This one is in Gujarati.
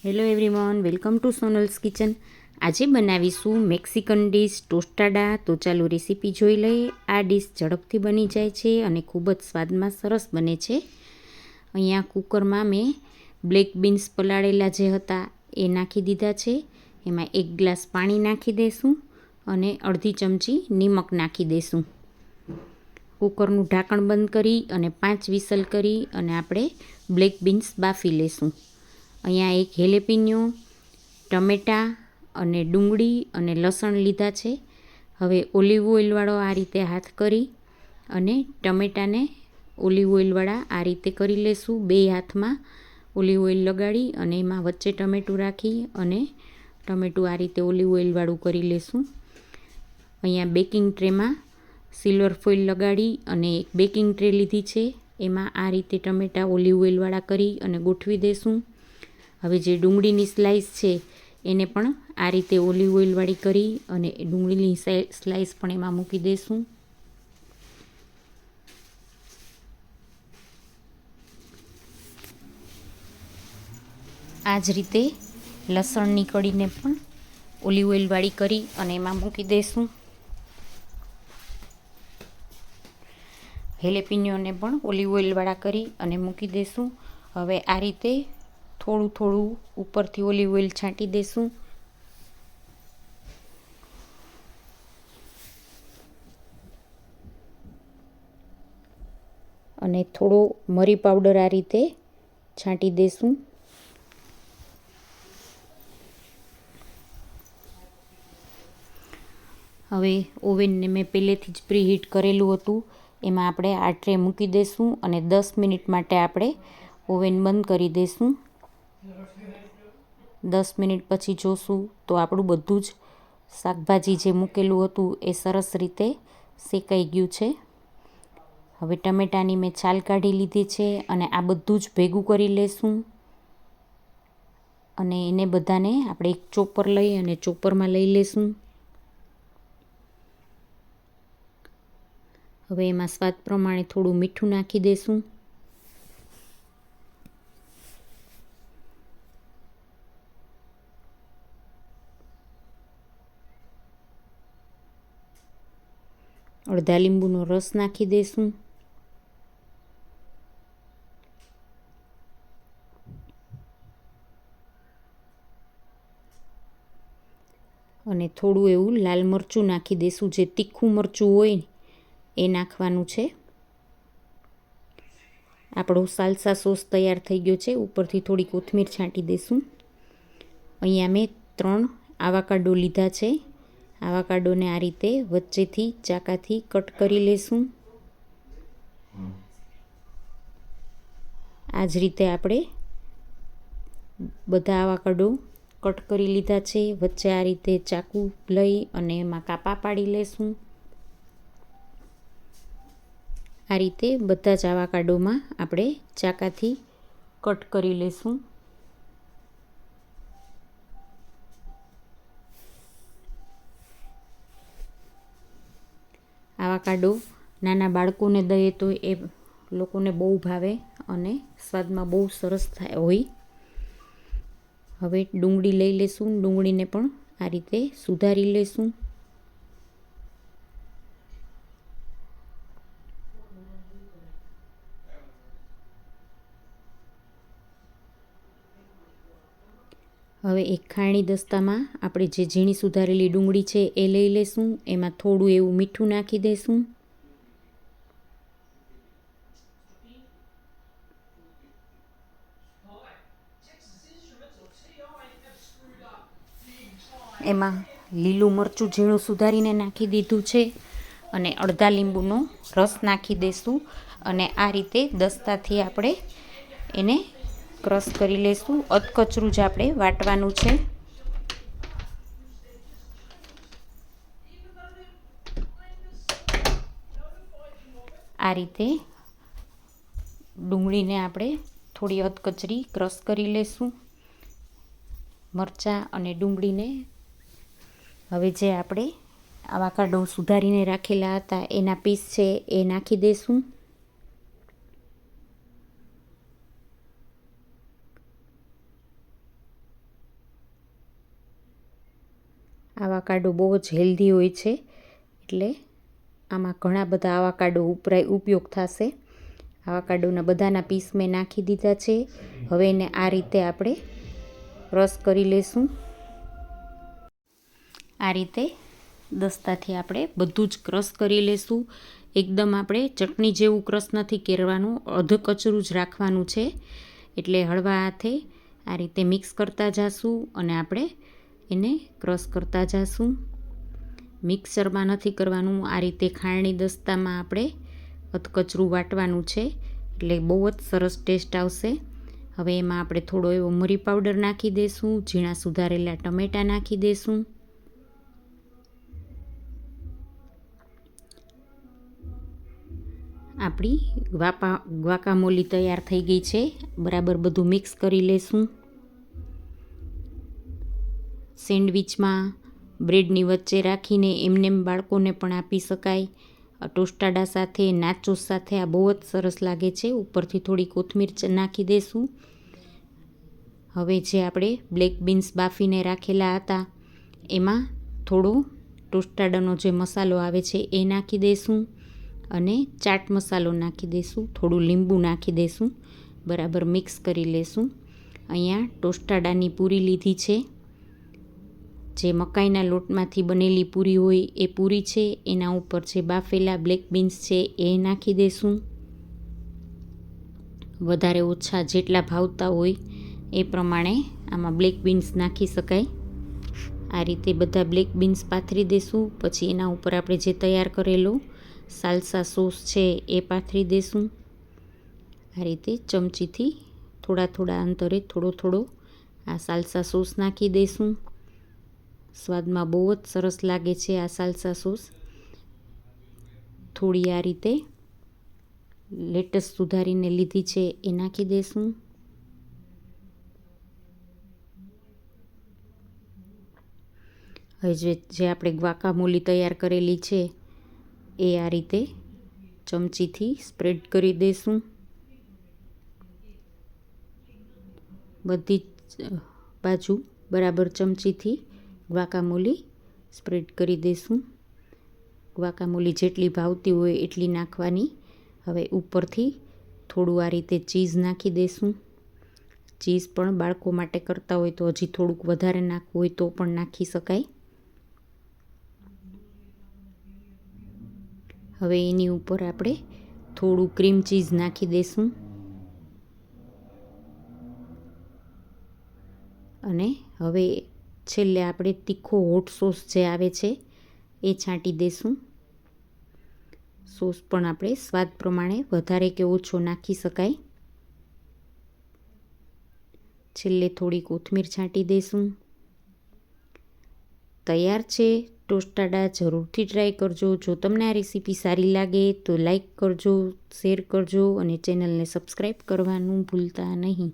Hello everyone, welcome to Sonal's kitchen. આજે બનાવીશું મેક્સિકન ડીશ ટોસ્ટાડા. તો ચાલો રેસીપી જોઈ લઈએ. આ ડીશ ઝડપથી બની જાય છે અને ખૂબ જ સ્વાદમાં સરસ બને છે. અહીંયા કુકરમાં મેં બ્લેક બીન્સ પલાળેલા જે હતા એ નાખી દીધા છે. એમાં 1 ગ્લાસ પાણી નાખી દઈશું અને અડધી ચમચી નિમક નાખી દઈશું. કુકરનું ઢાંકણ બંધ કરી અને 5 વિસલ કરી અને આપણે બ્લેક બીન્સ બાફી લેશું. અહીંયા 1 હેલેપિન્યો, ટમેટાં અને ડુંગળી અને લસણ લીધા છે. હવે ઓલિવ ઓઇલવાળો આ રીતે હાથ કરી અને ટમેટાને ઓલિવ ઓઇલવાળા આ રીતે કરી લેશું. 2 હાથમાં ઓલિવ ઓઇલ લગાડી અને એમાં વચ્ચે ટમેટું રાખી અને ટમેટું આ રીતે ઓલિવ ઓઇલવાળું કરી લેશું. અહીંયા બેકિંગ ટ્રેમાં સિલ્વર ફોઇલ લગાડી અને એક બેકિંગ ટ્રે લીધી છે. એમાં આ રીતે ટમેટાં ઓલિવ ઓઇલવાળા કરી અને ગોઠવી દઈશું. હવે જે ડુંગળીની સ્લાઈસ છે એને પણ આ રીતે ઓલિવ ઓઇલવાળી કરી અને ડુંગળીની સ્લાઈસ પણ એમાં મૂકી દઈશું. આ જ રીતે લસણની કળીને પણ ઓલિવ ઓઇલવાળી કરી અને એમાં મૂકી દઈશું. હેલેપિન્યોને પણ ઓલિવ ઓઇલવાળા કરી અને મૂકી દઈશું. હવે આ રીતે થોડું ઉપરથી ઓલિવ ઓઇલ છાંટી દઈશું. અને થોડો મરી પાવડર આ રીતે છાંટી દઈશું. હવે ઓવેનને મેં પહેલેથી જ પ્રીહીટ કરેલું હતું. એમાં આપણે આ ટ્રે મૂકી દઈશું અને 10 મિનિટ માટે આપણે ઓવેન બંધ કરી દઈશું. 10 મિનિટ પછી જોશું તો આપણું બધું જ શાકભાજી જે મૂકેલું હતું એ સરસ રીતે શેકાઈ ગયું છે. હવે ટમેટાની મેં છાલ કાઢી લીધી છે અને આ બધું જ ભેગું કરી લઈશું. અને એને બધાને આપણે એક ચોપર લઈ અને ચોપરમાં લઈ લઈશું. હવે એમાં સ્વાદ પ્રમાણે થોડું મીઠું નાખી દઈશું. અડધા લીંબુનો રસ નાખી દઈશું. અને થોડું એવું લાલ મરચું નાખી દઈશું. જે તીખું મરચું હોય એ નાખવાનું છે. આપણો સાલ્સા સોસ તૈયાર થઈ ગયો છે. ઉપરથી થોડી કોથમીર છાંટી દઈશું. અહીંયા મેં 3 આવાકાડો લીધા છે. આવાકાડોને આ રીતે વચ્ચેથી ચાકાથી કટ કરી લઈશું. આ જ રીતે આપણે બધા આવાકાડો કટ કરી લીધા છે. વચ્ચે આ રીતે ચાકુ લઈ અને એમાં કાપા પાડી લઈશું. આ રીતે બધા જ આવાકાડોમાં આપણે ચાકાથી કટ કરી લઈશું. આવાકાડો નાના બાળકોને દઈએ તો એ લોકોને બહુ ભાવે અને સ્વાદમાં બહુ સરસ હોય. હવે ડુંગળી લઈ લઈશું. ડુંગળીને પણ આ રીતે સુધારી લઈશું. હવે એક ખાયણી દસ્તામાં આપણે જે ઝીણી સુધારેલી ડુંગળી છે એ લઈ લઈશું. એમાં થોડું એવું મીઠું નાખી દઈશું. એમાં લીલું મરચું ઝીણું સુધારીને નાખી દીધું છે અને અડધા લીંબુનો રસ નાખી દઈશું. અને આ રીતે દસ્તાથી આપણે એને ક્રશ કરી લઈશું. અધકચરું જ આપણે વાટવાનું છે. આ રીતે ડુંગળીને આપણે થોડી અધકચરી ક્રશ કરી લઈશું. મરચાં અને ડુંગળીને હવે જે આપણે આવાકાડો સુધારીને રાખેલા હતા એના પીસ છે એ નાખી દઈશું. આવાકાડો બહુ જ હેલ્ધી હોય છે, એટલે આમાં ઘણા બધા આવાકાડો ઉપયોગ થશે. આવાકાડોના બધાના પીસ મેં નાખી દીધા છે. હવે એને આ રીતે આપણે ક્રશ કરી લેશું. આ રીતે દસ્તાથી આપણે બધું જ ક્રશ કરી લેશું. એકદમ આપણે ચટણી જેવું ક્રશ નથી કરવાનું, અધ કચરું જ રાખવાનું છે. એટલે હળવા હાથે આ રીતે મિક્સ કરતા જાશું અને આપણે એને ક્રશ કરતા જાશું. મિક્સરમાં નથી કરવાનું, આ રીતે ખાયણી દસ્તામાં આપણે અધકચરું વાટવાનું છે, એટલે બહુ જ સરસ ટેસ્ટ આવશે. હવે એમાં આપણે થોડો એવો મરી પાવડર નાખી દઈશું, ઝીણા સુધારેલા ટમેટાં નાખી દઈશું. આપણી ગ્વાકામોલી તૈયાર થઈ ગઈ છે. બરાબર બધું મિક્સ કરી લેશું. સેન્ડવિચમાં બ્રેડની વચ્ચે રાખીને એમનેમ બાળકોને પણ આપી શકાય. ટોસ્ટાડા સાથે, નાચોસ સાથે આ બહુ જ સરસ લાગે છે. ઉપરથી થોડી કોથમીર નાખી દઈશું. હવે જે આપણે બ્લેક બીન્સ બાફીને રાખેલા હતા એમાં થોડો ટોસ્ટાડાનો જે મસાલો આવે છે એ નાખી દઈશું અને ચાટ મસાલો નાખી દઈશું, થોડું લીંબુ નાખી દઈશું. બરાબર મિક્સ કરી લેશું. અહીંયા ટોસ્ટાડાની પૂરી લીધી છે, જે મકાઈના લોટમાંથી બનેલી પૂરી હોય એ પૂરી છે. એના ઉપર જે બાફેલા બ્લેક બીન્સ છે એ નાખી દઈશું. વધારે ઓછા જેટલા ભાવતા હોય એ પ્રમાણે આમાં બ્લેક બીન્સ નાખી શકાય. આ રીતે બધા બ્લેક બીન્સ પાથરી દઈશું. પછી એના ઉપર આપણે જે તૈયાર કરેલો સાલ્સા સોસ છે એ પાથરી દઈશું. આ રીતે ચમચીથી થોડા અંતરે થોડો આ સાલ્સા સોસ નાખી દઈશું. સ્વાદમાં બહુ જ સરસ લાગે છે આ સાલ્સા સોસ. થોડી આ રીતે લેટસ સુધારીને લીધી છે એ નાખી દઈશું. હવે જે આપણે ગ્વાકામોલી તૈયાર કરેલી છે એ આ રીતે ચમચીથી સ્પ્રેડ કરી દઈશું. બધી જ બાજુ બરાબર ચમચીથી ગ્વાકામોલી સ્પ્રેડ કરી દઈશું. ગ્વાકામોલી જેટલી ભાવતી હોય એટલી નાખવાની. હવે ઉપરથી થોડું આ રીતે ચીઝ નાખી દઈશું. ચીઝ પણ બાળકો માટે કરતા હોય તો હજી થોડુંક વધારે નાખવું હોય તો પણ નાખી શકાય. હવે એની ઉપર આપણે થોડું ક્રીમ ચીઝ નાખી દઈશું અને હવે છેલ્લે આપણે તીખો હોટ સોસ જે આવે છે એ છાંટી દઈશું. સોસ પણ આપણે સ્વાદ પ્રમાણે વધારે કે ઓછો નાખી શકાય. છેલ્લે થોડી કોથમીર છાંટી દઈશું. તૈયાર છે ટોસ્ટાડા. જરૂરથી ટ્રાય કરજો. જો તમને આ રેસીપી સારી લાગે તો લાઈક કરજો, શેર કરજો અને ચેનલને સબસ્ક્રાઈબ કરવાનું ભૂલતા નહીં.